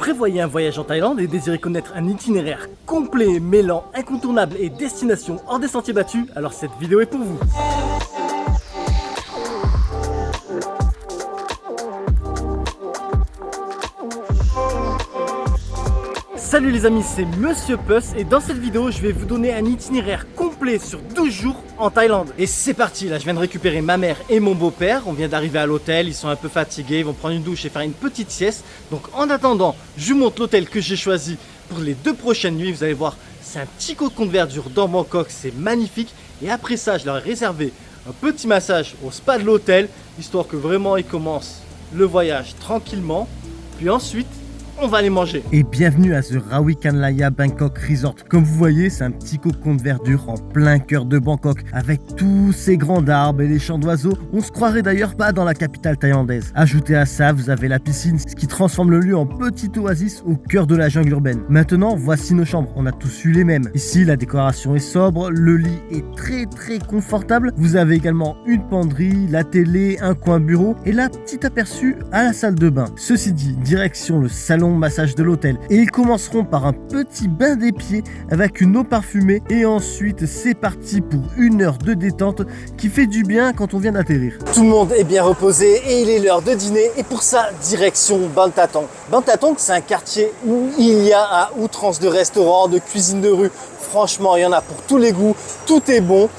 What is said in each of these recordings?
prévoyez un voyage en Thaïlande et désirez connaître un itinéraire complet mêlant incontournables et destinations hors des sentiers battus, alors cette vidéo est pour vous. Salut les amis, c'est Monsieur Puss et dans cette vidéo je vais vous donner un itinéraire complet sur 12 jours en Thaïlande. Et c'est parti, là je viens de récupérer ma mère et mon beau-père, on vient d'arriver à l'hôtel, ils sont un peu fatigués, ils vont prendre une douche et faire une petite sieste. Donc en attendant, je vous montre l'hôtel que j'ai choisi pour les 2 prochaines nuits, vous allez voir, c'est un petit cocon de verdure dans Bangkok, c'est magnifique. Et après ça, je leur ai réservé un petit massage au spa de l'hôtel, histoire que vraiment ils commencent le voyage tranquillement, puis ensuite on va aller manger. Et bienvenue à The Rawikanlaya Bangkok Resort. Comme vous voyez, c'est un petit cocon de verdure en plein cœur de Bangkok, avec tous ces grands arbres et les champs d'oiseaux. On se croirait d'ailleurs pas dans la capitale thaïlandaise. Ajoutez à ça, vous avez la piscine, ce qui transforme le lieu en petite oasis au cœur de la jungle urbaine. Maintenant, voici nos chambres. On a tous eu les mêmes. Ici, la décoration est sobre, le lit est très confortable. Vous avez également une penderie, la télé, un coin bureau et là, petit aperçu à la salle de bain. Ceci dit, direction le salon massage de l'hôtel et ils commenceront par un petit bain des pieds avec une eau parfumée et ensuite c'est parti pour 1 heure de détente qui fait du bien quand on vient d'atterrir. Tout le monde est bien reposé et il est l'heure de dîner et pour ça direction Bantatong. Bantatong, c'est un quartier où il y a à outrance de restaurants, de cuisine de rue. Franchement, il y en a pour tous les goûts, tout est bon.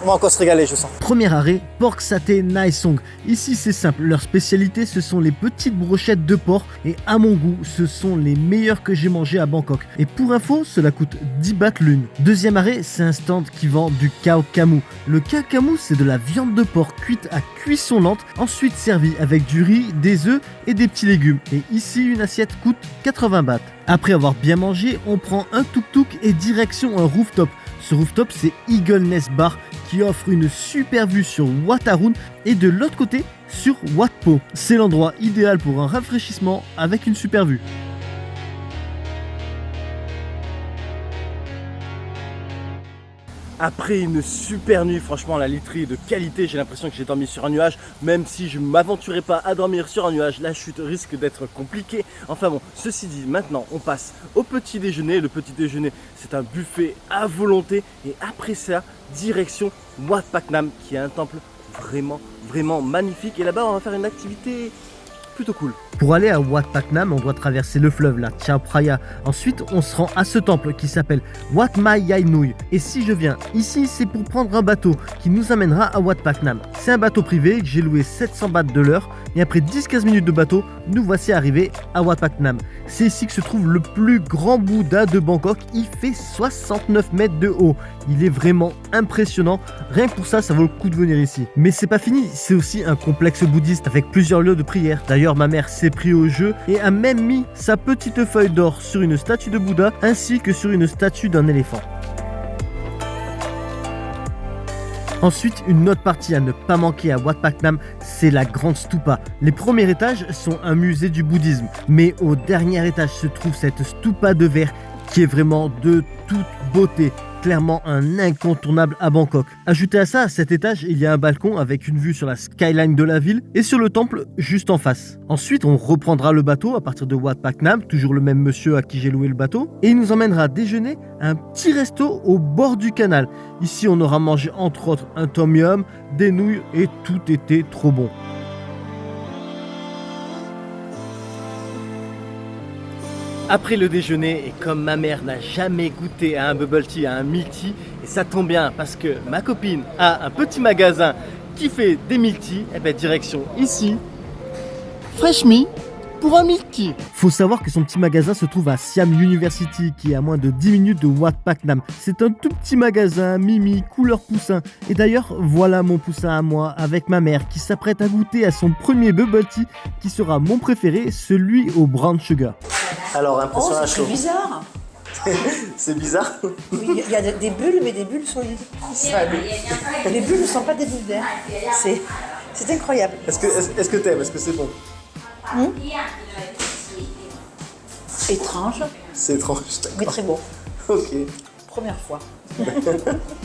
On va encore se régaler, je sens. Premier arrêt, Pork Satay Nai Song. Ici, c'est simple. Leur spécialité, ce sont les petites brochettes de porc. Et à mon goût, ce sont les meilleurs que j'ai mangés à Bangkok. Et pour info, cela coûte 10 bahts l'une. Deuxième arrêt, c'est un stand qui vend du khao kamu. Le khao kamu, c'est de la viande de porc cuite à cuisson lente, ensuite servie avec du riz, des œufs et des petits légumes. Et ici, une assiette coûte 80 bahts. Après avoir bien mangé, on prend un tuk-tuk et direction un rooftop. Ce rooftop, c'est Eagle Nest Bar qui offre une super vue sur Wat Arun et de l'autre côté sur Wat Po. C'est l'endroit idéal pour un rafraîchissement avec une super vue. Après une super nuit, franchement la literie est de qualité, j'ai l'impression que j'ai dormi sur un nuage, même si je ne m'aventurais pas à dormir sur un nuage, la chute risque d'être compliquée. Enfin bon, ceci dit, maintenant on passe au petit déjeuner. Le petit déjeuner, c'est un buffet à volonté et après ça, direction Wat Phak Nam qui est un temple vraiment magnifique et là-bas on va faire une activité plutôt cool. Pour aller à Wat Phak Nam, on doit traverser le fleuve, la Chao Phraya. Ensuite, on se rend à ce temple qui s'appelle Wat Mai Yai Nui. Et si je viens ici, c'est pour prendre un bateau qui nous amènera à Wat Phak Nam. C'est un bateau privé que j'ai loué 700 bahts de l'heure. Et après 10-15 minutes de bateau, nous voici arrivés à Wat Phak Nam. C'est ici que se trouve le plus grand Bouddha de Bangkok. Il fait 69 mètres de haut. Il est vraiment impressionnant. Rien que pour ça, ça vaut le coup de venir ici. Mais c'est pas fini, c'est aussi un complexe bouddhiste avec plusieurs lieux de prière. D'ailleurs, ma mère s'est pris au jeu et a même mis sa petite feuille d'or sur une statue de Bouddha ainsi que sur une statue d'un éléphant. Ensuite, une autre partie à ne pas manquer à Wat Phak Nam, c'est la grande stupa. Les premiers étages sont un musée du bouddhisme, mais au dernier étage se trouve cette stupa de verre qui est vraiment de toute beauté. Clairement un incontournable à Bangkok. Ajoutez à ça, à cet étage, il y a un balcon avec une vue sur la skyline de la ville et sur le temple juste en face. Ensuite, on reprendra le bateau à partir de Wat Phak Nam, toujours le même monsieur à qui j'ai loué le bateau, et il nous emmènera déjeuner à un petit resto au bord du canal. Ici, on aura mangé entre autres un tom yum, des nouilles et tout était trop bon. Après le déjeuner, et comme ma mère n'a jamais goûté à un bubble tea, à un milk tea, et ça tombe bien parce que ma copine a un petit magasin qui fait des milk tea, et bien direction ici, Fresh Me pour un milk tea. Faut savoir que son petit magasin se trouve à Siam University qui est à moins de 10 minutes de Wat Phak Nam. C'est un tout petit magasin, mimi, couleur poussin. Et d'ailleurs, voilà mon poussin à moi avec ma mère qui s'apprête à goûter à son premier bubble tea qui sera mon préféré, celui au brown sugar. Alors, impression à chaud. C'est bizarre. C'est bizarre. Oui, il y a des bulles, mais des bulles solides. Les bulles ne sont pas des bulles d'air. C'est incroyable. Est-ce que t'aimes? Est-ce que c'est bon? Étrange. C'est étrange, d'accord. Mais très bon. Ok. Première fois.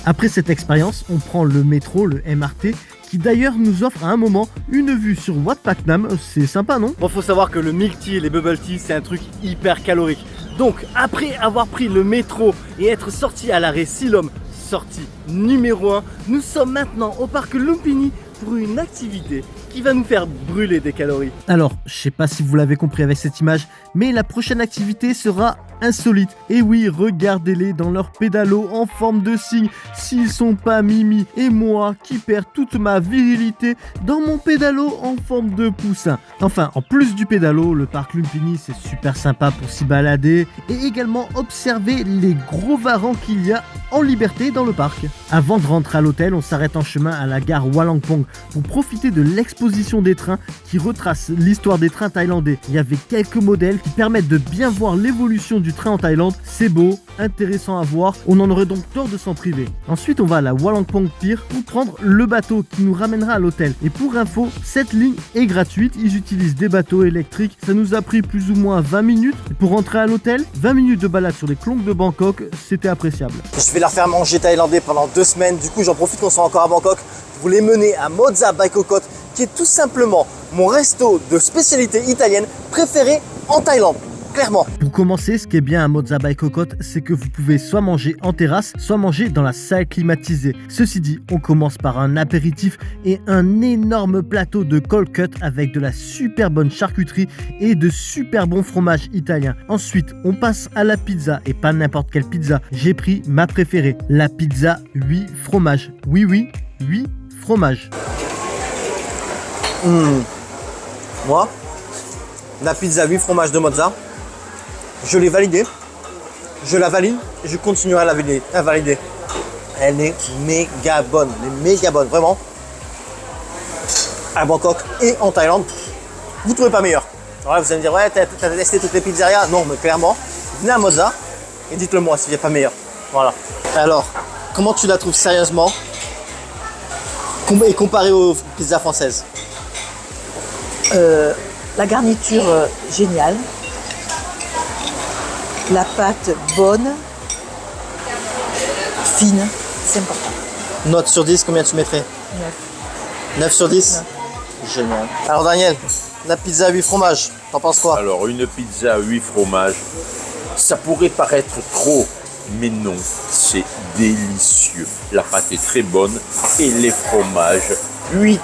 Après cette expérience, on prend le métro, le MRT, qui d'ailleurs nous offre à un moment une vue sur Wat Phra Nam. C'est sympa, non? Bon, faut savoir que le milk tea et les bubble tea, c'est un truc hyper calorique. Donc, après avoir pris le métro et être sorti à l'arrêt Silom, sortie numéro 1, nous sommes maintenant au parc Lumpini pour une activité qui va nous faire brûler des calories. Alors, je sais pas si vous l'avez compris avec cette image, mais la prochaine activité sera insolite. Et oui, regardez-les dans leur pédalo en forme de cygne, s'ils sont pas Mimi et moi qui perds toute ma virilité dans mon pédalo en forme de poussin. Enfin, en plus du pédalo, le parc Lumpini c'est super sympa pour s'y balader et également observer les gros varans qu'il y a en liberté dans le parc. Avant de rentrer à l'hôtel, on s'arrête en chemin à la gare Walangpong pour profiter de l'exposition des trains qui retrace l'histoire des trains thaïlandais. Il y avait quelques modèles qui permettent de bien voir l'évolution du train en Thaïlande. C'est beau, intéressant à voir, on en aurait donc tort de s'en priver. Ensuite, on va à la Walangpong Pier pour prendre le bateau qui nous ramènera à l'hôtel. Et pour info, cette ligne est gratuite, ils utilisent des bateaux électriques. Ça nous a pris plus ou moins 20 minutes. Et pour rentrer à l'hôtel, 20 minutes de balade sur les klongs de Bangkok, c'était appréciable. Je vais leur faire manger thaïlandais pendant 2 semaines, du coup j'en profite qu'on soit encore à Bangkok pour les mener à Moza Baikokot, qui est tout simplement mon resto de spécialité italienne préféré en Thaïlande. Clairement. Pour commencer, ce qui est bien à Moza Baikokot, c'est que vous pouvez soit manger en terrasse, soit manger dans la salle climatisée. Ceci dit, on commence par un apéritif et un énorme plateau de cold cut avec de la super bonne charcuterie et de super bons fromages italiens. Ensuite, on passe à la pizza et pas n'importe quelle pizza. J'ai pris ma préférée, la pizza 8 fromages. Oui, 8 fromages. Moi, la pizza 8 fromages de Moza, je l'ai validée, je la valide et je continuerai à valider. Elle est méga bonne, vraiment. À Bangkok et en Thaïlande, vous ne trouvez pas meilleur. Alors là, vous allez me dire, ouais, t'as testé toutes les pizzerias. Non, mais clairement, venez à Moza et dites-le moi s'il n'y a pas meilleur. Voilà. Alors, comment tu la trouves sérieusement et comparé aux pizzas françaises? La garniture géniale. La pâte bonne, fine, c'est important. Note sur 10, combien tu mettrais? 9 sur 10? 9. Génial. Alors Daniel, la pizza 8 fromages, t'en penses quoi? Alors une pizza 8 fromages, ça pourrait paraître trop, mais non, c'est délicieux. La pâte est très bonne et les fromages 8,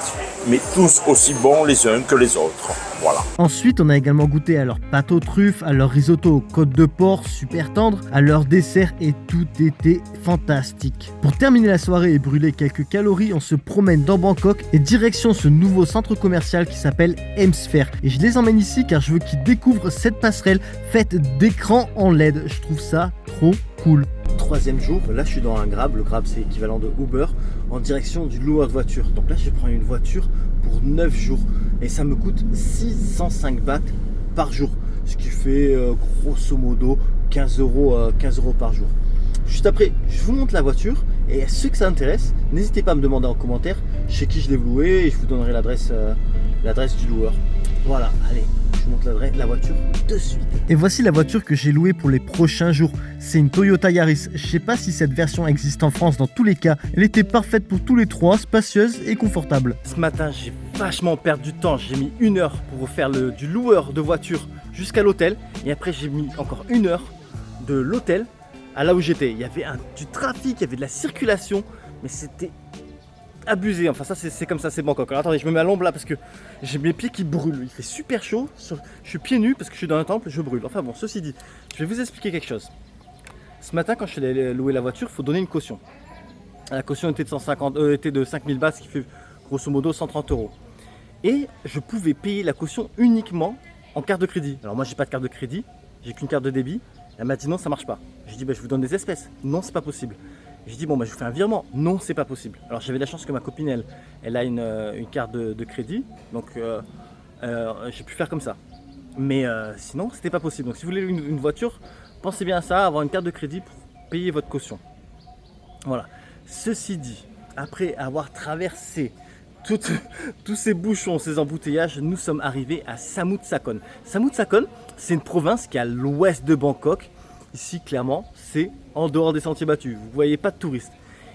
mais tous aussi bons les uns que les autres. Voilà. Ensuite, on a également goûté à leur pâte aux truffes, à leur risotto aux côtes de porc super tendre, à leur dessert et tout était fantastique. Pour terminer la soirée et brûler quelques calories, on se promène dans Bangkok et direction ce nouveau centre commercial qui s'appelle Hemsphere. Et je les emmène ici car je veux qu'ils découvrent cette passerelle faite d'écrans en LED. Je trouve ça trop cool. 3e jour, là je suis dans un Grab, le Grab c'est équivalent de Uber, en direction du loueur de voiture. Donc là je prends une voiture pour 9 jours et ça me coûte 605 bahts par jour, ce qui fait grosso modo 15 euros par jour. Juste après, je vous montre la voiture et à ceux que ça intéresse, n'hésitez pas à me demander en commentaire chez qui je l'ai loué et je vous donnerai l'adresse du loueur. Voilà, allez, je vous montre la voiture de suite. Et voici la voiture que j'ai louée pour les prochains jours. C'est une Toyota Yaris. Je sais pas si cette version existe en France, dans tous les cas, elle était parfaite pour tous les trois, spacieuse et confortable. Ce matin, j'ai vachement perdu du temps. J'ai mis 1 heure pour faire du loueur de voiture jusqu'à l'hôtel. Et après, j'ai mis encore 1 heure de l'hôtel à là où j'étais. Il y avait du trafic, il y avait de la circulation, mais c'était abusé. Enfin ça c'est comme ça, c'est Bangkok. Alors attendez, je me mets à l'ombre là parce que j'ai mes pieds qui brûlent. Il fait super chaud, je suis pieds nus parce que je suis dans un temple, je brûle. Enfin bon, ceci dit, je vais vous expliquer quelque chose. Ce matin quand je suis allé louer la voiture, il faut donner une caution. La caution était de 5000 bahts, ce qui fait grosso modo 130 euros. Et je pouvais payer la caution uniquement en carte de crédit. Alors moi j'ai pas de carte de crédit, j'ai qu'une carte de débit. Elle m'a dit non, ça marche pas. J'ai dit je vous donne des espèces. Non, c'est pas possible. J'ai dit je vous fais un virement. Non, c'est pas possible. Alors j'avais la chance que ma copine elle a une carte de crédit, donc j'ai pu faire comme ça. Mais sinon c'était pas possible. Donc si vous voulez une voiture, pensez bien à ça, avoir une carte de crédit pour payer votre caution. Voilà. Ceci dit, après avoir traversé tous ces bouchons, ces embouteillages, nous sommes arrivés à Samut Sakhon. Samut Sakhon, c'est une province qui est à l'ouest de Bangkok. Ici, clairement, c'est en dehors des sentiers battus. Vous ne voyez pas de touristes.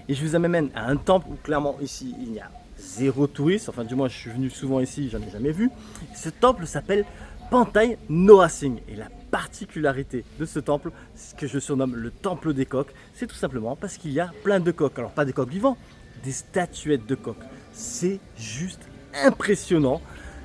Et je vous amène à un temple où, clairement, ici, il n'y a zéro touriste, enfin du moins je suis venu souvent ici, j'en ai jamais vu. Ce temple s'appelle Pantai Nora Singh et la particularité de ce temple, ce que je surnomme le temple des coqs, c'est tout simplement parce qu'il y a plein de coqs. Alors pas des coqs vivants, des statuettes de coqs. C'est juste impressionnant.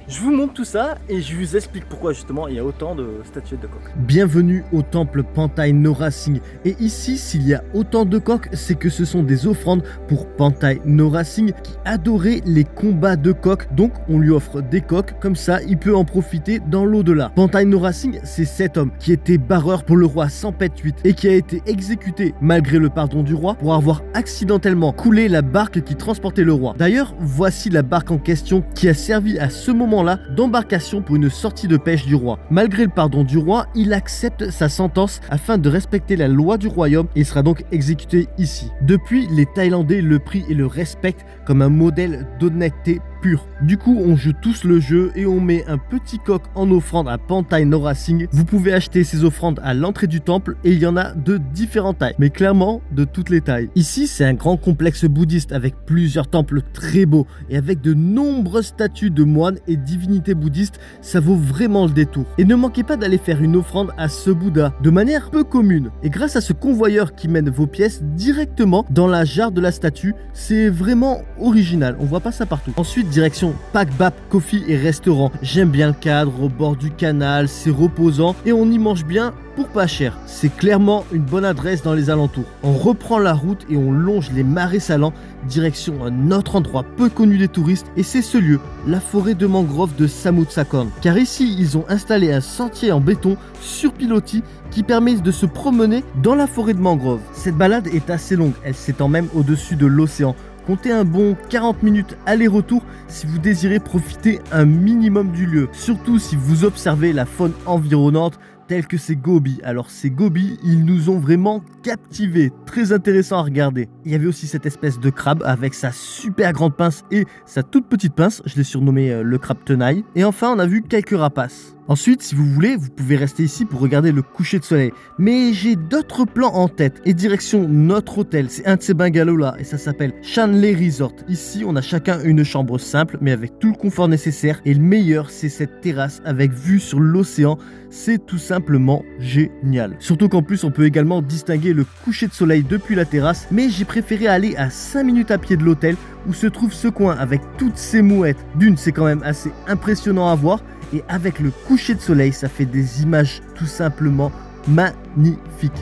Je vous montre tout ça et je vous explique pourquoi justement il y a autant de statuettes de coqs. Bienvenue au temple Pantai Nora Singh. Et ici, s'il y a autant de coqs, c'est que ce sont des offrandes pour Pantai Nora Singh qui adorait les combats de coqs. Donc on lui offre des coqs, comme ça il peut en profiter dans l'au-delà. Pantai Nora Singh, c'est cet homme qui était barreur pour le roi Sampet VIII et qui a été exécuté malgré le pardon du roi pour avoir accidentellement coulé la barque qui transportait le roi. D'ailleurs, voici la barque en question qui a servi à ce moment d'embarcation pour une sortie de pêche du roi. Malgré le pardon du roi, il accepte sa sentence afin de respecter la loi du royaume et sera donc exécuté ici. Depuis, les Thaïlandais le prient et le respectent comme un modèle d'honnêteté pure. Du coup, on joue tous le jeu et on met un petit coq en offrande à Pantai Nora Singh. Vous pouvez acheter ces offrandes à l'entrée du temple et il y en a de différentes tailles, mais clairement de toutes les tailles. Ici, c'est un grand complexe bouddhiste avec plusieurs temples très beaux et avec de nombreuses statues de moines et divinités bouddhistes. Ça vaut vraiment le détour. Et ne manquez pas d'aller faire une offrande à ce Bouddha de manière peu commune. Et grâce à ce convoyeur qui mène vos pièces directement dans la jarre de la statue, c'est vraiment original. On voit pas ça partout. Ensuite, direction Pak Bap Coffee et restaurant. J'aime bien le cadre au bord du canal, c'est reposant et on y mange bien pour pas cher. C'est clairement une bonne adresse dans les alentours. On reprend la route et on longe les marais salants, direction un autre endroit peu connu des touristes et c'est ce lieu, la forêt de mangrove de Samut Sakhon. Car ici, ils ont installé un sentier en béton sur pilotis qui permet de se promener dans la forêt de mangrove. Cette balade est assez longue, elle s'étend même au-dessus de l'océan. Comptez un bon 40 minutes aller-retour si vous désirez profiter un minimum du lieu. Surtout si vous observez la faune environnante tels que ces gobies. Alors ces gobies, ils nous ont vraiment captivés, très intéressant à regarder. Il y avait aussi cette espèce de crabe avec sa super grande pince et sa toute petite pince, je l'ai surnommé le crabe tenaille. Et enfin on a vu quelques rapaces. Ensuite, si vous voulez, vous pouvez rester ici pour regarder le coucher de soleil. Mais j'ai d'autres plans en tête. Et direction notre hôtel. C'est un de ces bungalows là et ça s'appelle Shanley Resort. Ici, on a chacun une chambre simple mais avec tout le confort nécessaire. Et le meilleur, c'est cette terrasse avec vue sur l'océan. C'est tout simplement génial. Surtout qu'en plus, on peut également distinguer le coucher de soleil depuis la terrasse. Mais j'ai préféré aller à 5 minutes à pied de l'hôtel où se trouve ce coin avec toutes ces mouettes. D'une, c'est quand même assez impressionnant à voir. Et avec le coucher de soleil, ça fait des images tout simplement magnifiques.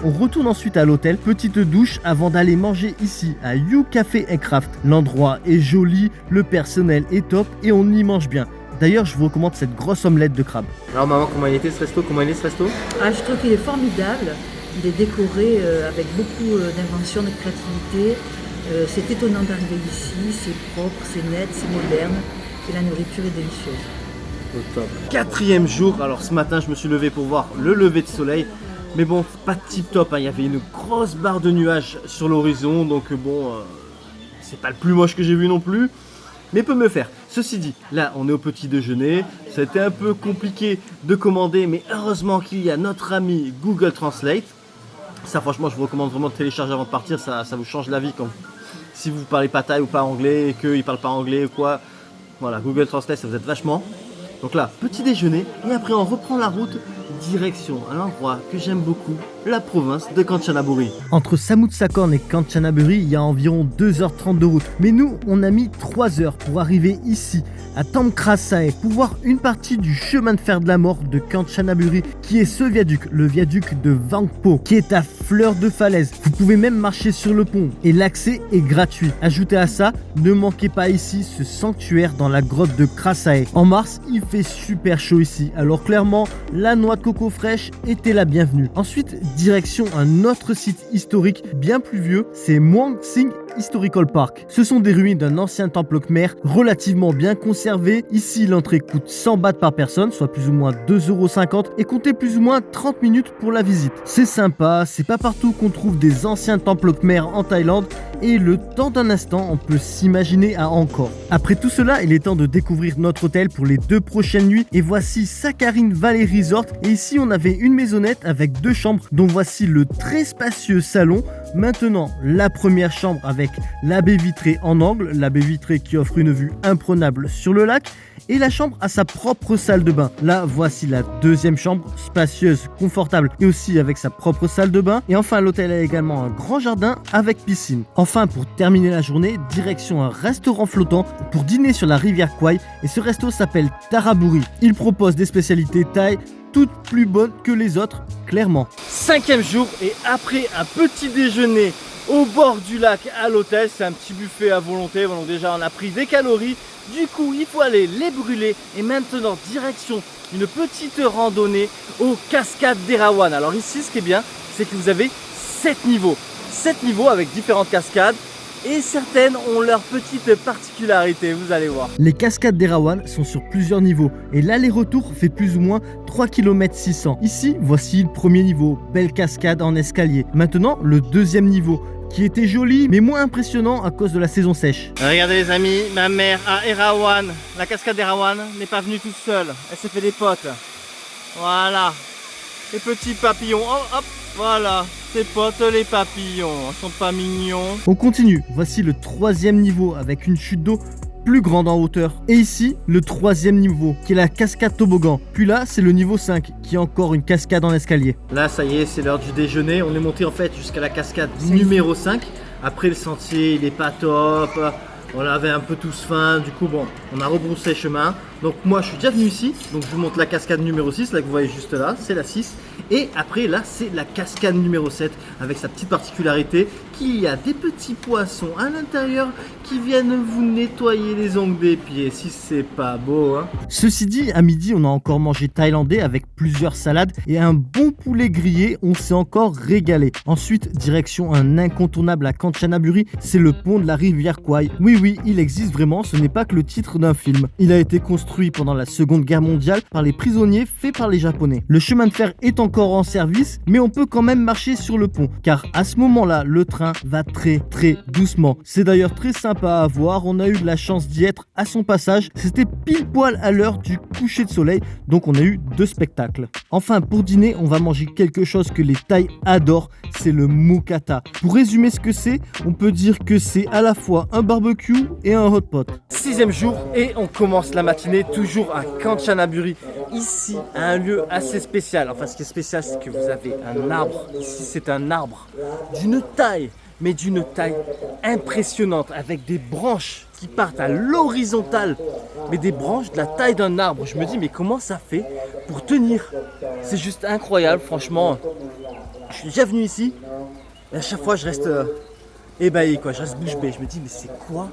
On retourne ensuite à l'hôtel, petite douche avant d'aller manger ici à You Café & Craft. L'endroit est joli, le personnel est top et on y mange bien. D'ailleurs, je vous recommande cette grosse omelette de crabe. Alors maman, comment il était ce resto? Je trouve qu'il est formidable. Il est décoré avec beaucoup d'invention, de créativité. C'est étonnant d'arriver ici, c'est propre, c'est net, c'est moderne. Et la nourriture est délicieuse. Au top. 4e jour, alors ce matin je me suis levé pour voir le lever de soleil. Mais bon, pas tip top, hein. Il y avait une grosse barre de nuages sur l'horizon. Donc bon, c'est pas le plus moche que j'ai vu non plus. Mais peut me faire. Ceci dit, là on est au petit déjeuner. C'était un peu compliqué de commander. Mais heureusement qu'il y a notre ami Google Translate. Ça franchement je vous recommande vraiment de télécharger avant de partir. Ça vous change la vie quand si vous parlez pas thaï ou pas anglais et qu'ils parlent pas anglais ou quoi. Voilà, Google Translate, ça vous aide vachement. Donc là, petit déjeuner, et après on reprend la route, direction un endroit que j'aime beaucoup, la province de Kanchanaburi. Entre Samut Sakhon et Kanchanaburi, il y a environ 2h30 de route. Mais nous, on a mis 3 heures pour arriver ici, à Tamkrasae, pour voir une partie du chemin de fer de la mort de Kanchanaburi, qui est ce viaduc, le viaduc de Vangpo, qui est à fleur de falaise. Vous pouvez même marcher sur le pont, et l'accès est gratuit. Ajoutez à ça, ne manquez pas ici ce sanctuaire dans la grotte de Krasae. En mars, il fait super chaud ici, alors clairement, la noix de coco fraîche était la bienvenue. Ensuite, direction un autre site historique bien plus vieux, c'est Muang Sing Historical Park. Ce sont des ruines d'un ancien temple khmer relativement bien conservé. Ici, l'entrée coûte 100 bahts par personne, soit plus ou moins 2,50 € et comptez plus ou moins 30 minutes pour la visite. C'est sympa, c'est pas partout qu'on trouve des anciens temples khmer en Thaïlande et le temps d'un instant, on peut s'imaginer à Angkor. Après tout cela, il est temps de découvrir notre hôtel pour les 2 prochaines nuits et voici Sakharin Valley Resort et ici on avait une maisonnette avec 2 chambres dont voici le très spacieux salon Maintenant, la première chambre avec la baie vitrée en angle, la baie vitrée qui offre une vue imprenable sur le lac, et la chambre a sa propre salle de bain. Là, voici la deuxième chambre, spacieuse, confortable et aussi avec sa propre salle de bain. Et enfin, l'hôtel a également un grand jardin avec piscine. Enfin, pour terminer la journée, direction un restaurant flottant pour dîner sur la rivière Kwai. Et ce resto s'appelle Taraburi. Il propose des spécialités thaï, toutes plus bonnes que les autres, clairement. 5e jour et après un petit déjeuner au bord du lac à l'hôtel, c'est un petit buffet à volonté. Bon, donc déjà on a pris des calories, du coup il faut aller les brûler. Et maintenant direction une petite randonnée aux cascades d'Erawan. Alors ici ce qui est bien, c'est que vous avez 7 niveaux. 7 niveaux avec différentes cascades. Et certaines ont leurs petites particularités, vous allez voir. Les cascades d'Erawan sont sur plusieurs niveaux et l'aller-retour fait plus ou moins 3 km 600. Ici, voici le premier niveau, belle cascade en escalier. Maintenant, le deuxième niveau, qui était joli mais moins impressionnant à cause de la saison sèche. Regardez les amis, ma mère à Erawan, la cascade d'Erawan n'est pas venue toute seule, elle s'est fait des potes. Voilà, les petits papillons, hop, voilà. Ses potes les papillons, ils sont pas mignons. On continue, voici le 3e niveau avec une chute d'eau plus grande en hauteur. Et ici, le 3e niveau qui est la cascade toboggan. Puis là, c'est le niveau 5 qui est encore une cascade en escalier. Là, ça y est, c'est l'heure du déjeuner. On est monté en fait jusqu'à la cascade numéro 5. Après, le sentier, il est pas top. On avait un peu tous faim, du coup bon, on a rebroussé chemin. Donc moi je suis déjà venu ici, donc je vous montre la cascade numéro 6, là que vous voyez juste là, c'est la 6. Et après là c'est la cascade numéro 7 avec sa petite particularité qu'il y a des petits poissons à l'intérieur qui viennent vous nettoyer les ongles des pieds, si c'est pas beau hein. Ceci dit, à midi on a encore mangé thaïlandais avec plusieurs salades et un bon poulet grillé, on s'est encore régalé. Ensuite direction un incontournable à Kanchanaburi, c'est le pont de la rivière Kwai. Oui, il existe vraiment, ce n'est pas que le titre d'un film. Il a été construit pendant la Seconde Guerre mondiale par les prisonniers faits par les Japonais. Le chemin de fer est encore en service, mais on peut quand même marcher sur le pont, car à ce moment-là, le train va très doucement. C'est d'ailleurs très sympa à voir, on a eu de la chance d'y être à son passage. C'était pile poil à l'heure du coucher de soleil, donc on a eu 2 spectacles. Enfin, pour dîner, on va manger quelque chose que les Thaïs adorent, c'est le mookata. Pour résumer ce que c'est, on peut dire que c'est à la fois un barbecue et un hot pot. 6e jour et on commence la matinée toujours à Kanchanaburi, ici à un lieu assez spécial. Enfin ce qui est spécial c'est que vous avez un arbre, ici c'est un arbre d'une taille, mais d'une taille impressionnante avec des branches qui partent à l'horizontale, mais des branches de la taille d'un arbre. Je me dis mais comment ça fait pour tenir? C'est juste incroyable franchement. Je suis déjà venu ici et à chaque fois je reste ébahi quoi, je reste bouche bée. Je me dis mais c'est quoi?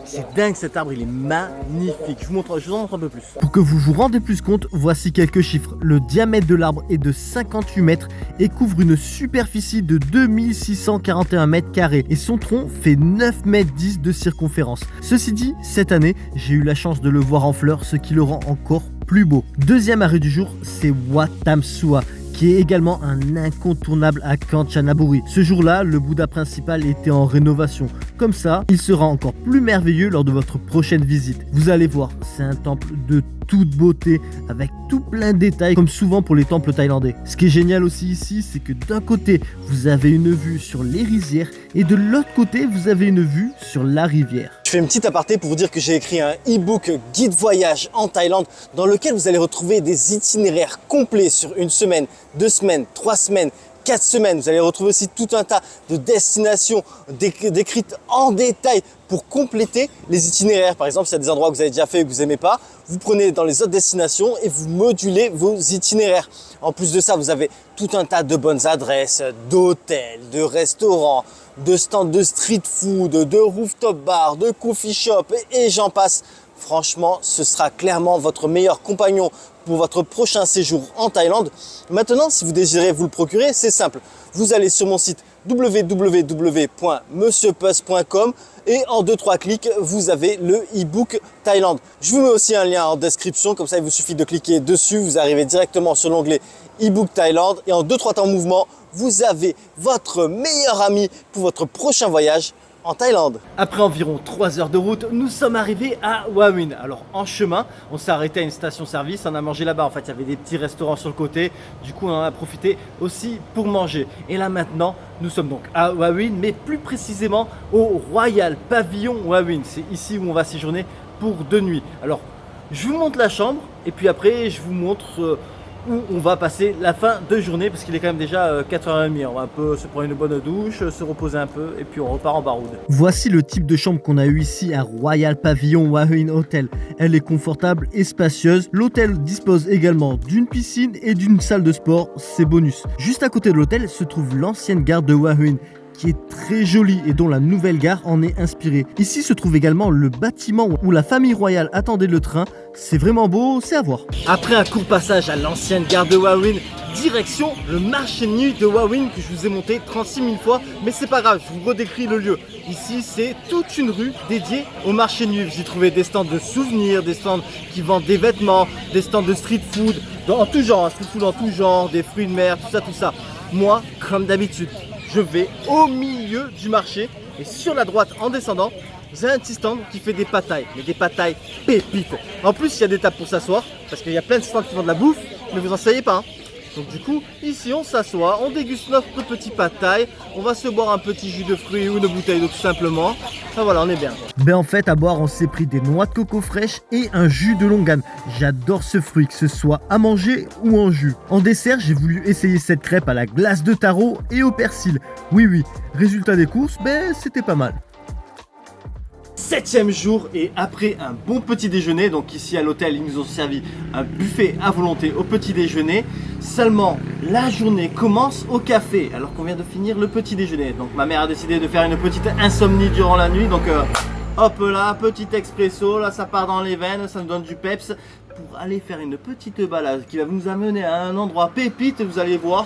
C'est dingue cet arbre, il est magnifique. Je vous en montre un peu plus. Pour que vous vous rendez plus compte, voici quelques chiffres. Le diamètre de l'arbre est de 58 mètres et couvre une superficie de 2641 mètres carrés. Et son tronc fait 9 mètres 10 de circonférence. Ceci dit, cette année, j'ai eu la chance de le voir en fleurs, ce qui le rend encore plus beau. Deuxième arrêt du jour, c'est Wat Tham Suat, qui est également un incontournable à Kanchanaburi. Ce jour-là, le Bouddha principal était en rénovation. Comme ça, il sera encore plus merveilleux lors de votre prochaine visite. Vous allez voir, c'est un temple de toute beauté, avec tout plein de détails, comme souvent pour les temples thaïlandais. Ce qui est génial aussi ici, c'est que d'un côté, vous avez une vue sur les rizières, et de l'autre côté, vous avez une vue sur la rivière. Je fais une petite aparté pour vous dire que j'ai écrit un e-book guide voyage en Thaïlande, dans lequel vous allez retrouver des itinéraires complets sur 1 semaine, 2 semaines, 3 semaines, 4 semaines. Vous allez retrouver aussi tout un tas de destinations décrites en détail pour compléter les itinéraires. Par exemple, s'il y a des endroits que vous avez déjà fait et que vous n'aimez pas, vous prenez dans les autres destinations et vous modulez vos itinéraires. En plus de ça, vous avez tout un tas de bonnes adresses, d'hôtels, de restaurants, de stands de street food, de rooftop bar, de coffee shop et j'en passe. Franchement, ce sera clairement votre meilleur compagnon pour votre prochain séjour en Thaïlande. Maintenant, si vous désirez vous le procurer, c'est simple. Vous allez sur mon site www.monsieurpuss.com et en 2-3 clics, vous avez le e-book Thaïlande. Je vous mets aussi un lien en description, comme ça il vous suffit de cliquer dessus, vous arrivez directement sur l'onglet e-book Thaïlande et en 2-3 temps mouvement, vous avez votre meilleur ami pour votre prochain voyage en Thaïlande. Après environ 3 heures de route, nous sommes arrivés à Hua Hin. Alors en chemin, on s'est arrêté à une station-service, on a mangé là-bas. En fait, il y avait des petits restaurants sur le côté. Du coup, on en a profité aussi pour manger. Et là maintenant, nous sommes donc à Hua Hin, mais plus précisément au Royal Pavillon Hua Hin. C'est ici où on va séjourner pour 2 nuits. Alors, je vous montre la chambre et puis après, je vous montre où on va passer la fin de journée parce qu'il est quand même déjà 4h30. On va un peu se prendre une bonne douche, se reposer un peu et puis on repart en baroude. Voici le type de chambre qu'on a eu ici à Royal Pavillon Hua Hin Hotel. Elle est confortable et spacieuse. L'hôtel dispose également d'une piscine et d'une salle de sport, c'est bonus. Juste à côté de l'hôtel se trouve l'ancienne gare de Hua Hin, qui est très jolie et dont la nouvelle gare en est inspirée. Ici se trouve également le bâtiment où la famille royale attendait le train. C'est vraiment beau, c'est à voir. Après un court passage à l'ancienne gare de Hua Hin, direction le marché de nuit de Hua Hin que je vous ai monté 36 000 fois, mais c'est pas grave, je vous redécris le lieu. Ici, c'est toute une rue dédiée au marché de nuit. Vous y trouvez des stands de souvenirs, des stands qui vendent des vêtements, des stands de street food, en tout genre, street food en tout genre, des fruits de mer, tout ça, tout ça. Moi, comme d'habitude, je vais au milieu du marché et sur la droite en descendant, vous avez un petit stand qui fait des patailles, mais des patailles pépites. En plus, il y a des tables pour s'asseoir parce qu'il y a plein de stands qui vendent de la bouffe, mais vous en savez pas. Hein. Donc du coup, ici on s'assoit, on déguste notre petit pataille, on va se boire un petit jus de fruits ou une bouteille d'eau tout simplement. Enfin voilà, on est bien. Ben en fait, à boire, on s'est pris des noix de coco fraîches et un jus de longan. J'adore ce fruit, que ce soit à manger ou en jus. En dessert, j'ai voulu essayer cette crêpe à la glace de taro et au persil. Oui, résultat des courses, ben c'était pas mal. 7e jour et après un bon petit déjeuner, donc ici à l'hôtel ils nous ont servi un buffet à volonté au petit déjeuner. Seulement la journée commence au café alors qu'on vient de finir le petit déjeuner. Donc ma mère a décidé de faire une petite insomnie durant la nuit, donc hop là, petit expresso, là ça part dans les veines, ça nous donne du peps pour aller faire une petite balade qui va nous amener à un endroit pépite, vous allez voir.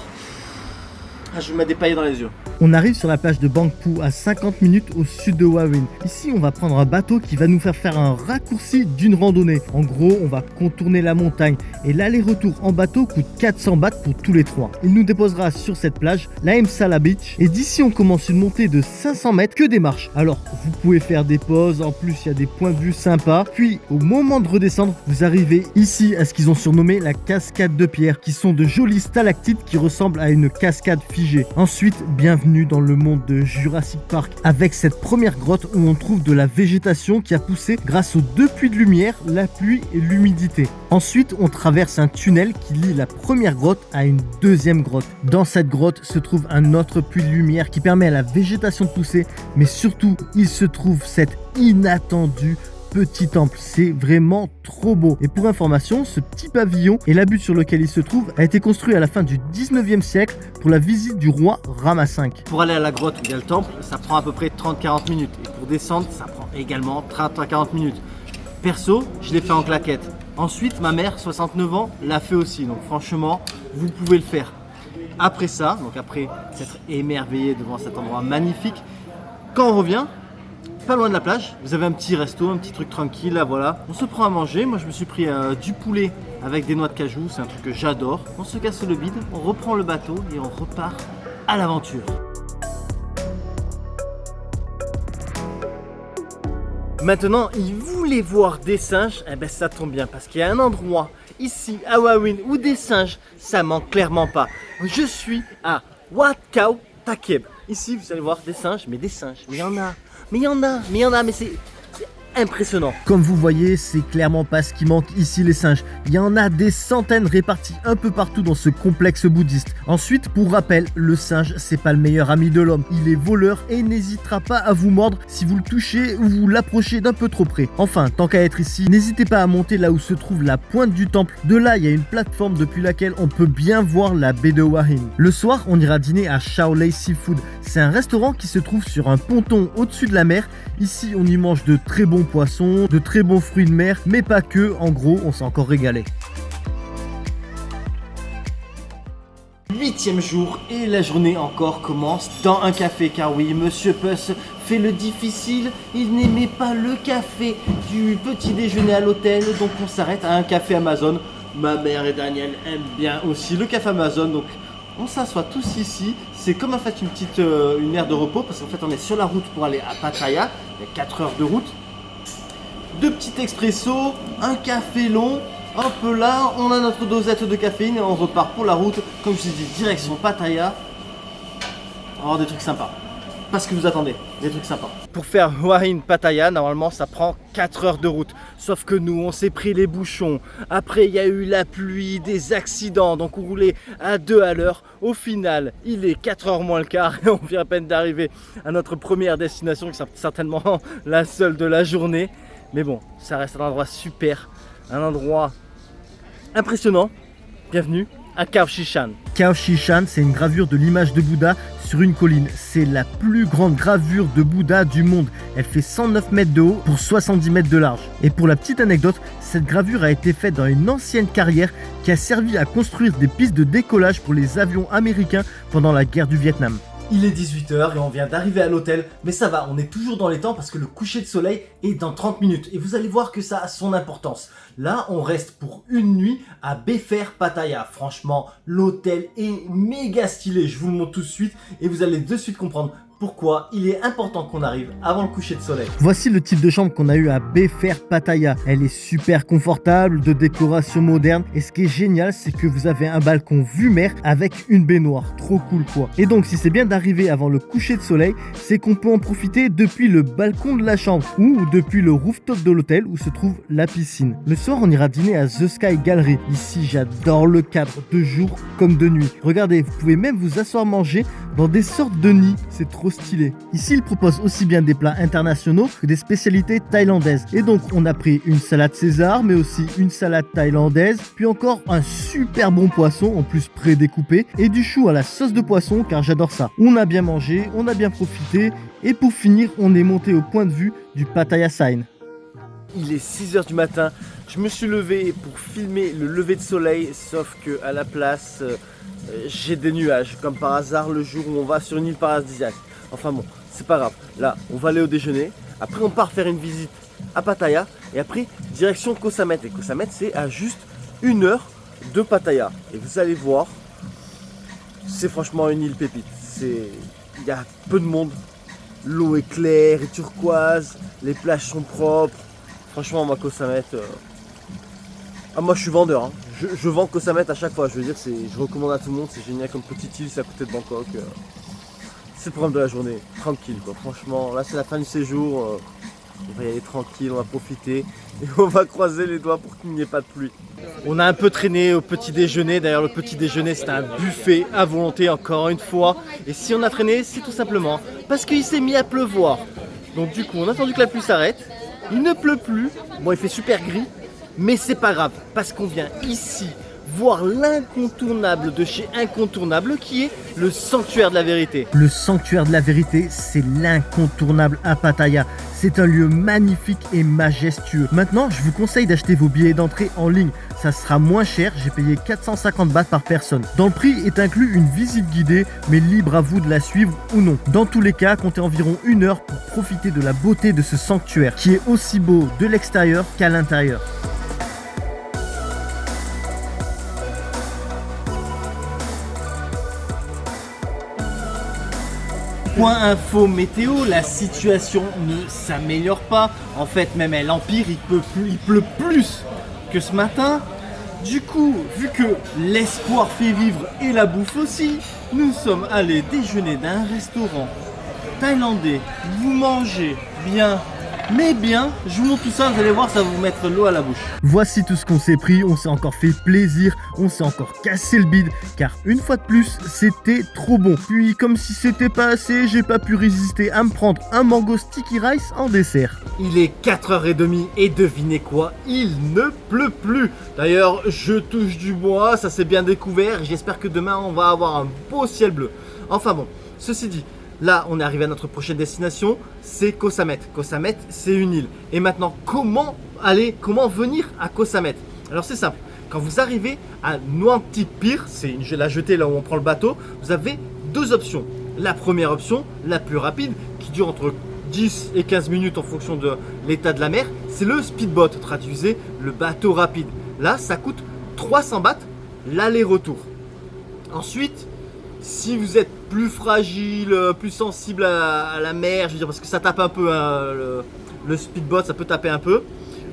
Je vais mettre des paillettes dans les yeux. On arrive sur la plage de Bang Phu à 50 minutes au sud de Hua Hin. Ici, on va prendre un bateau qui va nous faire un raccourci d'une randonnée. En gros, on va contourner la montagne et l'aller-retour en bateau coûte 400 bahts pour tous les 3. Il nous déposera sur cette plage, la Msala Beach, et d'ici on commence une montée de 500 mètres que des marches. Alors, vous pouvez faire des pauses, en plus il y a des points de vue sympas. Puis, au moment de redescendre, vous arrivez ici à ce qu'ils ont surnommé la cascade de pierre, qui sont de jolies stalactites qui ressemblent à une cascade figée. Ensuite, bienvenue dans le monde de Jurassic Park avec cette première grotte où on trouve de la végétation qui a poussé grâce aux 2 puits de lumière, la pluie et l'humidité. Ensuite, on traverse un tunnel qui lie la première grotte à une deuxième grotte. Dans cette grotte se trouve un autre puits de lumière qui permet à la végétation de pousser, mais surtout, il se trouve cet inattendu petit temple, c'est vraiment trop beau. Et pour information, ce petit pavillon et la butte sur lequel il se trouve a été construit à la fin du 19e siècle pour la visite du roi Rama V. Pour aller à la grotte où il y a le temple, ça prend à peu près 30-40 minutes. Et pour descendre, ça prend également 30-40 minutes. Perso, je l'ai fait en claquette. Ensuite, ma mère, 69 ans, l'a fait aussi. Donc franchement, vous pouvez le faire. Après ça, donc après s'être émerveillé devant cet endroit magnifique, quand on revient, pas loin de la plage, vous avez un petit resto, un petit truc tranquille, là voilà. On se prend à manger, moi je me suis pris du poulet avec des noix de cajou, c'est un truc que j'adore. On se casse le bide, on reprend le bateau et on repart à l'aventure. Maintenant, ils voulaient voir des singes, eh ben ça tombe bien parce qu'il y a un endroit ici à Hua Hin où des singes, ça manque clairement pas. Je suis à Wat Khao Takeb. Ici, vous allez voir des singes, mais des singes, mais il y en a. Mais c'est impressionnant. Comme vous voyez, c'est clairement pas ce qui manque ici les singes. Il y en a des centaines répartis un peu partout dans ce complexe bouddhiste. Ensuite, pour rappel, le singe, c'est pas le meilleur ami de l'homme. Il est voleur et n'hésitera pas à vous mordre si vous le touchez ou vous l'approchez d'un peu trop près. Enfin, tant qu'à être ici, n'hésitez pas à monter là où se trouve la pointe du temple. De là, il y a une plateforme depuis laquelle on peut bien voir la baie de Hua Hin. Le soir, on ira dîner à Shaolei Seafood. C'est un restaurant qui se trouve sur un ponton au-dessus de la mer. Ici, on y mange de très bons poissons, de très bons fruits de mer, mais pas que. En gros, on s'est encore régalé. 8e jour et la journée encore commence dans un café, car oui, Monsieur Puss fait le difficile, il n'aimait pas le café du petit déjeuner à l'hôtel, donc on s'arrête à un café Amazon. Ma mère et Daniel aiment bien aussi le café Amazon, donc On s'assoit tous ici. C'est comme en fait une aire de repos parce qu'en fait on est sur la route pour aller à Pattaya. Il y a 4 heures de route. 2 petits expressos, un café long. Hop là, on a notre dosette de caféine et on repart pour la route. Comme je vous ai dit, direction Pattaya. On va avoir des trucs sympas. Pas ce que vous attendez, des trucs sympas. Pour faire Huahin Pattaya, normalement ça prend 4 heures de route. Sauf que nous, on s'est pris les bouchons. Après, il y a eu la pluie, des accidents. Donc on roulait à 2 à l'heure. Au final, il est 4 heures moins le quart et on vient à peine d'arriver à notre première destination, qui est certainement la seule de la journée. Mais bon, ça reste un endroit super, un endroit impressionnant. Bienvenue à Khao Shishan. Khao Shishan, c'est une gravure de l'image de Bouddha sur une colline. C'est la plus grande gravure de Bouddha du monde. Elle fait 109 mètres de haut pour 70 mètres de large. Et pour la petite anecdote, cette gravure a été faite dans une ancienne carrière qui a servi à construire des pistes de décollage pour les avions américains pendant la guerre du Vietnam. Il est 18 h et on vient d'arriver à l'hôtel, mais ça va, on est toujours dans les temps parce que le coucher de soleil est dans 30 minutes et vous allez voir que ça a son importance. Là, on reste pour une nuit à Befer Pattaya. Franchement, l'hôtel est méga stylé, je vous le montre tout de suite et vous allez de suite comprendre pourquoi il est important qu'on arrive avant le coucher de soleil. Voici le type de chambre qu'on a eu à Befer Pattaya. Elle est super confortable, de décoration moderne. Et ce qui est génial, c'est que vous avez un balcon vue mer avec une baignoire. Trop cool quoi. Et donc si c'est bien d'arriver avant le coucher de soleil, c'est qu'on peut en profiter depuis le balcon de la chambre ou depuis le rooftop de l'hôtel où se trouve la piscine. Le soir, on ira dîner à The Sky Gallery. Ici, j'adore le cadre de jour comme de nuit. Regardez, vous pouvez même vous asseoir manger dans des sortes de nids. C'est trop stylé. Ici, il propose aussi bien des plats internationaux que des spécialités thaïlandaises. Et donc, on a pris une salade César, mais aussi une salade thaïlandaise, puis encore un super bon poisson, en plus prédécoupé, et du chou à la sauce de poisson, car j'adore ça. On a bien mangé, on a bien profité, et pour finir, on est monté au point de vue du Pattaya Sign. Il est 6 h du matin, je me suis levé pour filmer le lever de soleil, sauf que à la place, j'ai des nuages, comme par hasard le jour où on va sur une île paradisiaque. Enfin bon, c'est pas grave. Là, on va aller au déjeuner. Après, on part faire une visite à Pattaya. Et après, direction Koh Samet. Et Koh Samet, c'est à juste 1 heure de Pattaya. Et vous allez voir, c'est franchement une île pépite. Il y a peu de monde. L'eau est claire et turquoise. Les plages sont propres. Franchement, moi, Koh Samet... moi, je suis vendeur. Hein. Je vends Koh Samet à chaque fois. Je veux dire, je recommande à tout le monde. C'est génial comme petite île. C'est à côté de Bangkok. C'est le programme de la journée, tranquille quoi. Franchement, là c'est la fin du séjour, on va y aller tranquille, on va profiter et on va croiser les doigts pour qu'il n'y ait pas de pluie. On a un peu traîné au petit déjeuner, d'ailleurs le petit déjeuner c'était un buffet à volonté encore une fois. Et si on a traîné, c'est tout simplement parce qu'il s'est mis à pleuvoir. Donc du coup on a attendu que la pluie s'arrête, il ne pleut plus, bon il fait super gris, mais c'est pas grave parce qu'on vient ici voir l'incontournable de chez incontournable qui est le sanctuaire de la vérité. Le sanctuaire de la vérité, c'est l'incontournable à Pattaya. C'est un lieu magnifique et majestueux. Maintenant, je vous conseille d'acheter vos billets d'entrée en ligne. Ça sera moins cher, j'ai payé 450 bahts par personne. Dans le prix est inclus une visite guidée, mais libre à vous de la suivre ou non. Dans tous les cas, comptez environ 1 heure pour profiter de la beauté de ce sanctuaire, qui est aussi beau de l'extérieur qu'à l'intérieur. Point info météo, la situation ne s'améliore pas. En fait, même elle empire, il pleut plus que ce matin. Du coup, vu que l'espoir fait vivre et la bouffe aussi, nous sommes allés déjeuner dans un restaurant thaïlandais. Vous mangez bien, mais bien, je vous montre tout ça, vous allez voir, ça va vous mettre l'eau à la bouche. Voici tout ce qu'on s'est pris, on s'est encore fait plaisir, on s'est encore cassé le bide, car une fois de plus, c'était trop bon. Puis, comme si c'était pas assez, j'ai pas pu résister à me prendre un mango sticky rice en dessert. Il est 4h30 et devinez quoi, il ne pleut plus. D'ailleurs, je touche du bois, ça s'est bien découvert, j'espère que demain on va avoir un beau ciel bleu. Enfin bon, ceci dit, là, on est arrivé à notre prochaine destination, c'est Koh Samet. Koh Samet, c'est une île. Et maintenant, comment venir à Koh Samet? Alors c'est simple, quand vous arrivez à Nuang Thi Pier, c'est la jetée là où on prend le bateau, vous avez 2 options. La première option, la plus rapide, qui dure entre 10 et 15 minutes en fonction de l'état de la mer, c'est le speedboat, traduisez le bateau rapide. Là, ça coûte 300 bahts l'aller-retour. Ensuite, Si vous êtes plus fragile, plus sensible à la mer, je veux dire parce que ça tape un peu, hein, le speedboat ça peut taper un peu,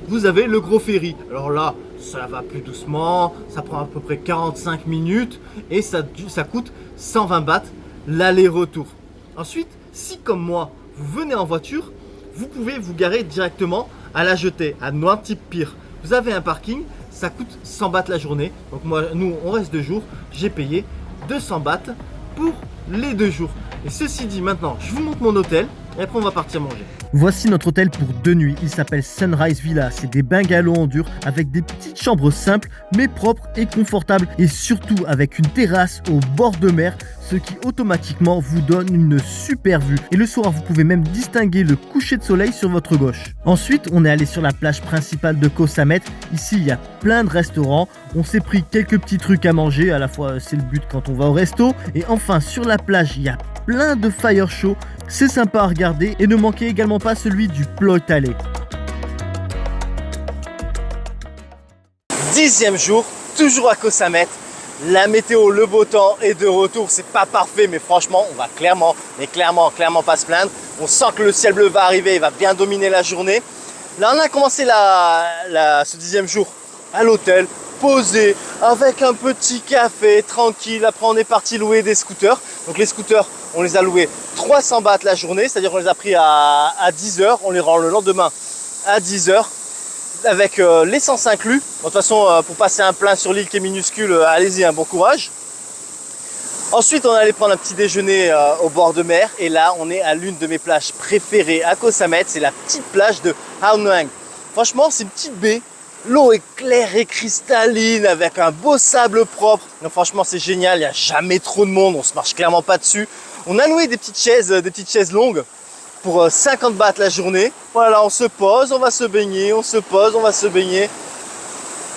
vous avez le gros ferry. Alors là, ça va plus doucement, ça prend à peu près 45 minutes et ça coûte 120 bahts l'aller-retour. Ensuite, si comme moi, vous venez en voiture, vous pouvez vous garer directement à la jetée, à Noantip Pier. Vous avez un parking, ça coûte 100 bahts la journée. Donc nous, on reste 2 jours, j'ai payé 200 bahts pour les 2 jours. Et ceci dit, maintenant, je vous montre mon hôtel et après on va partir manger. Voici notre hôtel pour 2 nuits, il s'appelle Sunrise Villa, c'est des bungalows en dur avec des petites chambres simples mais propres et confortables et surtout avec une terrasse au bord de mer, ce qui automatiquement vous donne une super vue. Et le soir, vous pouvez même distinguer le coucher de soleil sur votre gauche. Ensuite, on est allé sur la plage principale de Koh Samet. Ici, il y a plein de restaurants. On s'est pris quelques petits trucs à manger, à la fois c'est le but quand on va au resto. Et enfin, sur la plage, il y a plein de fire show. C'est sympa à regarder et ne manquez également pas celui du Ploy Alley. 10e jour, toujours à Koh Samet. La météo, le beau temps est de retour. C'est pas parfait, mais franchement, on va clairement pas se plaindre. On sent que le ciel bleu va arriver, il va bien dominer la journée. Là, on a commencé ce 10e jour à l'hôtel, posé, avec un petit café, tranquille. Après, on est parti louer des scooters. Donc les scooters, on les a loués 300 bahts la journée, c'est-à-dire qu'on les a pris à 10h. On les rend le lendemain à 10h. Avec l'essence inclus. De toute façon, pour passer un plein sur l'île qui est minuscule, allez-y, un bon courage. Ensuite, on allait prendre un petit déjeuner au bord de mer. Et là, on est à l'une de mes plages préférées à Koh Samet. C'est la petite plage de Ao Nang. Franchement, c'est une petite baie. L'eau est claire et cristalline avec un beau sable propre. Donc, franchement, c'est génial. Il n'y a jamais trop de monde. On se marche clairement pas dessus. On a loué des petites chaises longues pour 50 bahts la journée. Voilà, on se pose, on va se baigner, on se pose, on va se baigner.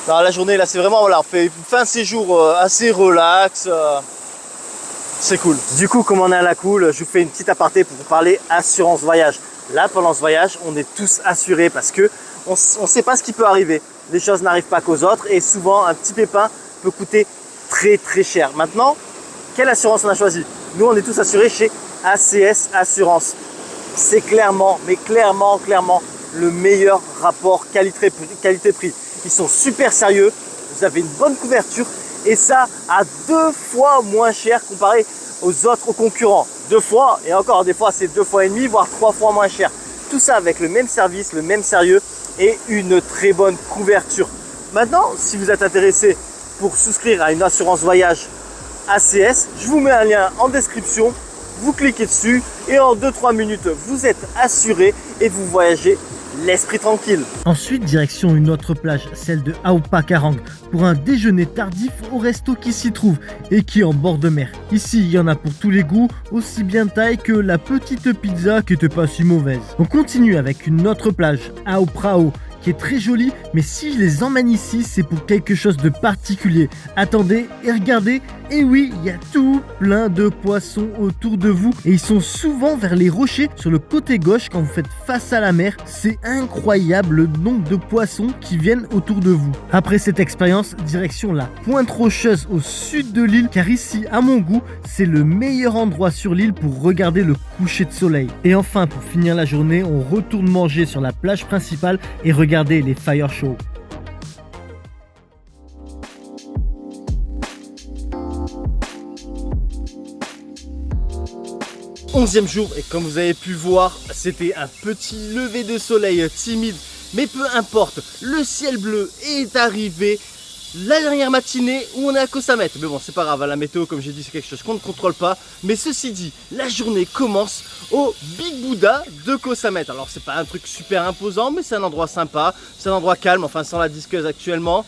Alors, la journée là, c'est vraiment, voilà, on fait fin séjour assez relax. C'est cool. Du coup, comme on est à la cool, je vous fais une petite aparté pour vous parler assurance voyage. Là, pendant ce voyage, on est tous assurés parce que on ne sait pas ce qui peut arriver. Les choses n'arrivent pas qu'aux autres et souvent, un petit pépin peut coûter très très cher. Maintenant, quelle assurance on a choisi? Nous, on est tous assurés chez ACS Assurance. C'est clairement le meilleur rapport qualité-prix. Ils sont super sérieux, vous avez une bonne couverture et ça à 2 fois moins cher comparé aux autres concurrents. 2 fois, et encore des fois c'est 2 fois et demi, voire 3 fois moins cher. Tout ça avec le même service, le même sérieux et une très bonne couverture. Maintenant, si vous êtes intéressé pour souscrire à une assurance voyage ACS, je vous mets un lien en description. Vous cliquez dessus et en 2-3 minutes, vous êtes assuré et vous voyagez l'esprit tranquille. Ensuite, direction une autre plage, celle de Ao Pakarang, pour un déjeuner tardif au resto qui s'y trouve et qui est en bord de mer. Ici, il y en a pour tous les goûts, aussi bien de taille que la petite pizza qui était pas si mauvaise. On continue avec une autre plage, Ao Prao, qui est très jolie, mais si je les emmène ici, c'est pour quelque chose de particulier. Attendez et regardez, et oui, il y a tout plein de poissons autour de vous, et ils sont souvent vers les rochers sur le côté gauche quand vous faites face à la mer. C'est incroyable le nombre de poissons qui viennent autour de vous. Après cette expérience, direction la pointe rocheuse au sud de l'île, car ici, à mon goût, c'est le meilleur endroit sur l'île pour regarder le coucher de soleil. Et enfin, pour finir la journée, on retourne manger sur la plage principale et regarder les fire shows. Onzième jour, et comme vous avez pu voir, c'était un petit lever de soleil timide, mais peu importe, le ciel bleu est arrivé. La dernière matinée où on est à Koh Samet, mais bon c'est pas grave, la météo comme j'ai dit c'est quelque chose qu'on ne contrôle pas, mais ceci dit, la journée commence au Big Buddha de Koh Samet. Alors c'est pas un truc super imposant, mais c'est un endroit sympa, c'est un endroit calme, enfin sans la disqueuse actuellement.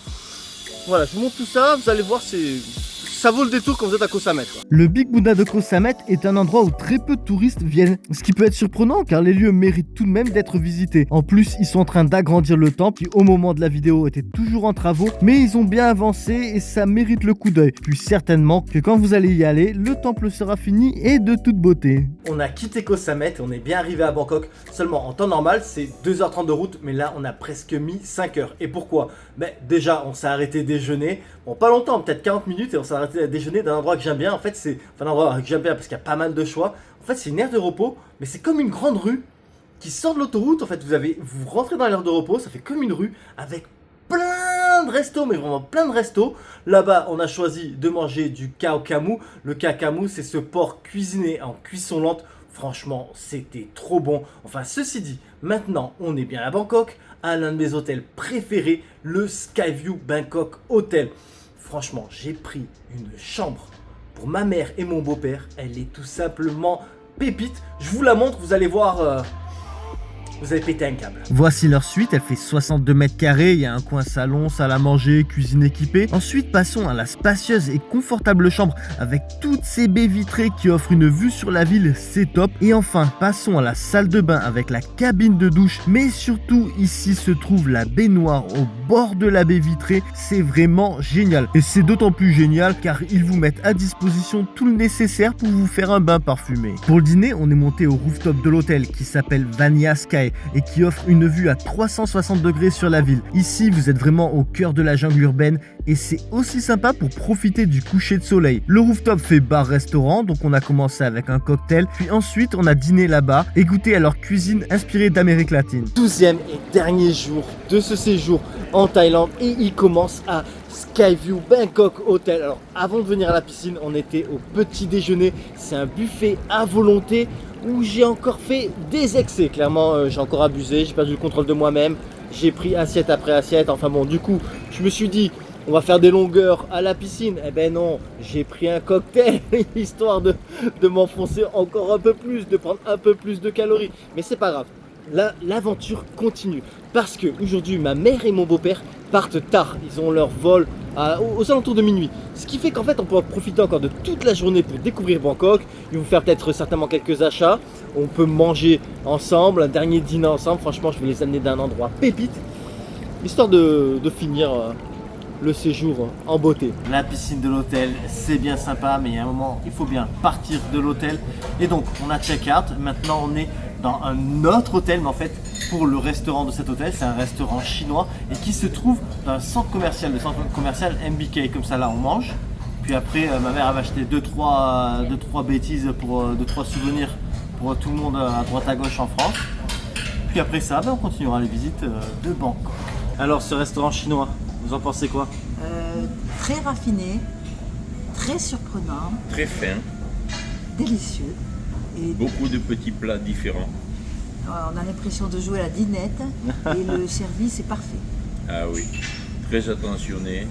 Voilà, je vous montre tout ça, vous allez voir, ça vaut le détour quand vous êtes à Koh Samet. Le Big Buddha de Koh Samet est un endroit où très peu de touristes viennent, ce qui peut être surprenant car les lieux méritent tout de même d'être visités. En plus, ils sont en train d'agrandir le temple qui au moment de la vidéo était toujours en travaux, mais ils ont bien avancé et ça mérite le coup d'œil. Puis certainement que quand vous allez y aller, le temple sera fini et de toute beauté. On a quitté Koh Samet et on est bien arrivé à Bangkok. Seulement en temps normal, c'est 2h30 de route, mais là on a presque mis 5 heures. Et pourquoi? Déjà, on s'est arrêté déjeuner. Bon, pas longtemps, peut-être 40 minutes et on s'est arrêté déjeuner d'un endroit que j'aime bien. En fait, c'est un endroit que j'aime bien parce qu'il y a pas mal de choix. En fait, c'est une aire de repos, mais c'est comme une grande rue qui sort de l'autoroute. En fait, vous rentrez dans l'aire de repos, ça fait comme une rue avec plein de restos, mais vraiment plein de restos. Là-bas, on a choisi de manger du kakamu. Le kakamu, c'est ce porc cuisiné en cuisson lente. Franchement, c'était trop bon. Enfin, ceci dit, maintenant, on est bien à Bangkok, à l'un de mes hôtels préférés, le Skyview Bangkok Hotel. Franchement, j'ai pris une chambre pour ma mère et mon beau-père. Elle est tout simplement pépite. Je vous la montre, vous allez voir... Vous avez pété un câble. Voici leur suite, elle fait 62 mètres carrés, il y a un coin salon, salle à manger, cuisine équipée. Ensuite, passons à la spacieuse et confortable chambre avec toutes ces baies vitrées qui offrent une vue sur la ville, c'est top. Et enfin, passons à la salle de bain avec la cabine de douche. Mais surtout, ici se trouve la baignoire au bord de la baie vitrée. C'est vraiment génial. Et c'est d'autant plus génial car ils vous mettent à disposition tout le nécessaire pour vous faire un bain parfumé. Pour le dîner, on est monté au rooftop de l'hôtel qui s'appelle Vanya Sky et qui offre une vue à 360 degrés sur la ville. Ici, vous êtes vraiment au cœur de la jungle urbaine et c'est aussi sympa pour profiter du coucher de soleil. Le rooftop fait bar-restaurant, donc on a commencé avec un cocktail, puis ensuite on a dîné là-bas et goûté à leur cuisine inspirée d'Amérique latine. 12e et dernier jour de ce séjour en Thaïlande et il commence à Skyview Bangkok Hotel. Alors avant de venir à la piscine, on était au petit déjeuner. C'est un buffet à volonté où j'ai encore fait des excès. Clairement, j'ai encore abusé, j'ai perdu le contrôle de moi-même. J'ai pris assiette après assiette. Enfin bon, du coup, je me suis dit, on va faire des longueurs à la piscine. Eh ben non, j'ai pris un cocktail histoire de m'enfoncer encore un peu plus, de prendre un peu plus de calories. Mais c'est pas grave. Là, l'aventure continue. Parce que aujourd'hui, ma mère et mon beau-père partent tard. Ils ont leur vol aux alentours de minuit. Ce qui fait qu'en fait, on peut profiter encore de toute la journée pour découvrir Bangkok. Ils vont faire peut-être certainement quelques achats. On peut manger ensemble, un dernier dîner ensemble. Franchement, je vais les amener d'un endroit pépite, histoire de finir le séjour en beauté. La piscine de l'hôtel, c'est bien sympa, mais il y a un moment, il faut bien partir de l'hôtel. Et donc, on a check-out. Maintenant, on est dans un autre hôtel, mais en fait, pour le restaurant de cet hôtel, c'est un restaurant chinois et qui se trouve dans un centre commercial, le centre commercial MBK. Comme ça, là, on mange. Puis après, ma mère avait acheté 2-3 bêtises pour 2-3 souvenirs pour tout le monde à droite à gauche en France. Puis après ça, on continuera les visites de Bangkok. Alors, ce restaurant chinois, vous en pensez quoi? Très raffiné, très surprenant, Très fin, délicieux. Et beaucoup de petits plats différents. on a l'impression de jouer à la dinette et le service est parfait. Ah oui, très attentionné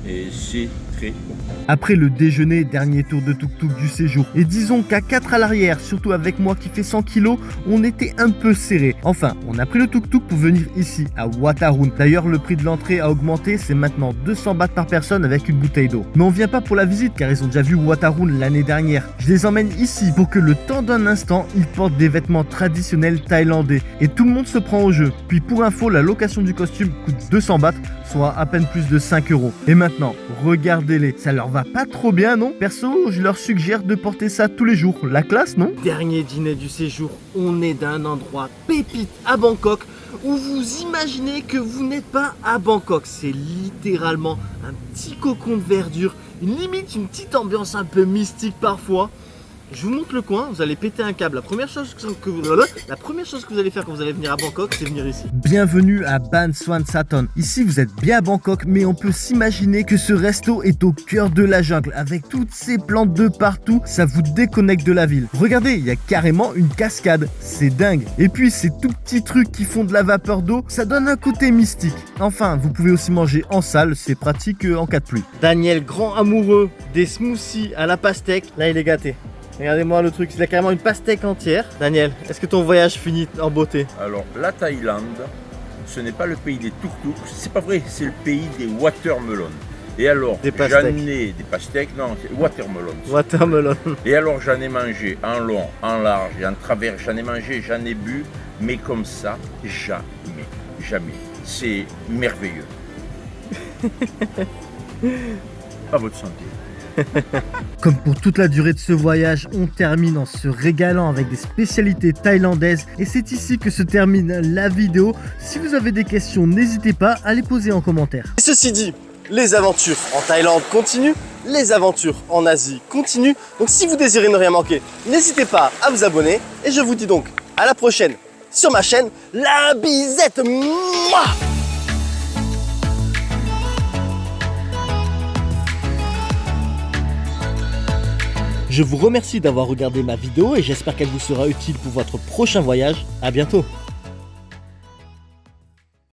et c'est très bon. Après le déjeuner, dernier tour de tuk-tuk du séjour. Et disons qu'à 4 à l'arrière, surtout avec moi qui fait 100 kg, on était un peu serré. Enfin, on a pris le tuk-tuk pour venir ici, à Wat Arun. D'ailleurs, le prix de l'entrée a augmenté, c'est maintenant 200 bahts par personne avec une bouteille d'eau. Mais on vient pas pour la visite car ils ont déjà vu Wat Arun l'année dernière. Je les emmène ici pour que le temps d'un instant, ils portent des vêtements traditionnels thaïlandais. Et tout le monde se prend au jeu. Puis pour info, la location du costume coûte 200 bahts, soit à peine plus de 5 €. Et maintenant, regardez-les, ça leur va pas trop bien, non? Perso, je leur suggère de porter ça tous les jours. La classe, non? Dernier dîner du séjour, on est d'un endroit pépite à Bangkok où vous imaginez que vous n'êtes pas à Bangkok. C'est littéralement un petit cocon de verdure, limite une petite ambiance un peu mystique parfois. Je vous montre le coin, vous allez péter un câble. La première chose que vous allez faire quand vous allez venir à Bangkok, c'est venir ici. Bienvenue à Ban Swan Sathon. Ici, vous êtes bien à Bangkok, mais on peut s'imaginer que ce resto est au cœur de la jungle. Avec toutes ces plantes de partout, ça vous déconnecte de la ville. Regardez, il y a carrément une cascade. C'est dingue. Et puis, ces tout petits trucs qui font de la vapeur d'eau, ça donne un côté mystique. Enfin, vous pouvez aussi manger en salle, c'est pratique en cas de pluie. Daniel, grand amoureux des smoothies à la pastèque, là il est gâté. Regardez-moi le truc, il a carrément une pastèque entière. Daniel, est-ce que ton voyage finit en beauté? Alors, la Thaïlande, ce n'est pas le pays des tuk-tuks, c'est pas vrai, c'est le pays des watermelons. Et alors, des pastèques. des pastèques, non, c'est watermelon. Watermelon. Et alors, j'en ai mangé en long, en large et en travers, j'en ai mangé, j'en ai bu, mais comme ça, jamais. C'est merveilleux. À votre santé. Comme pour toute la durée de ce voyage, on termine en se régalant avec des spécialités thaïlandaises. Et c'est ici que se termine la vidéo. Si vous avez des questions, n'hésitez pas à les poser en commentaire. Et ceci dit, les aventures en Thaïlande continuent. les aventures en Asie continuent. Donc si vous désirez ne rien manquer, n'hésitez pas à vous abonner. Et je vous dis donc à la prochaine sur ma chaîne, la bisette. Mouah. Je vous remercie d'avoir regardé ma vidéo et j'espère qu'elle vous sera utile pour votre prochain voyage. À bientôt.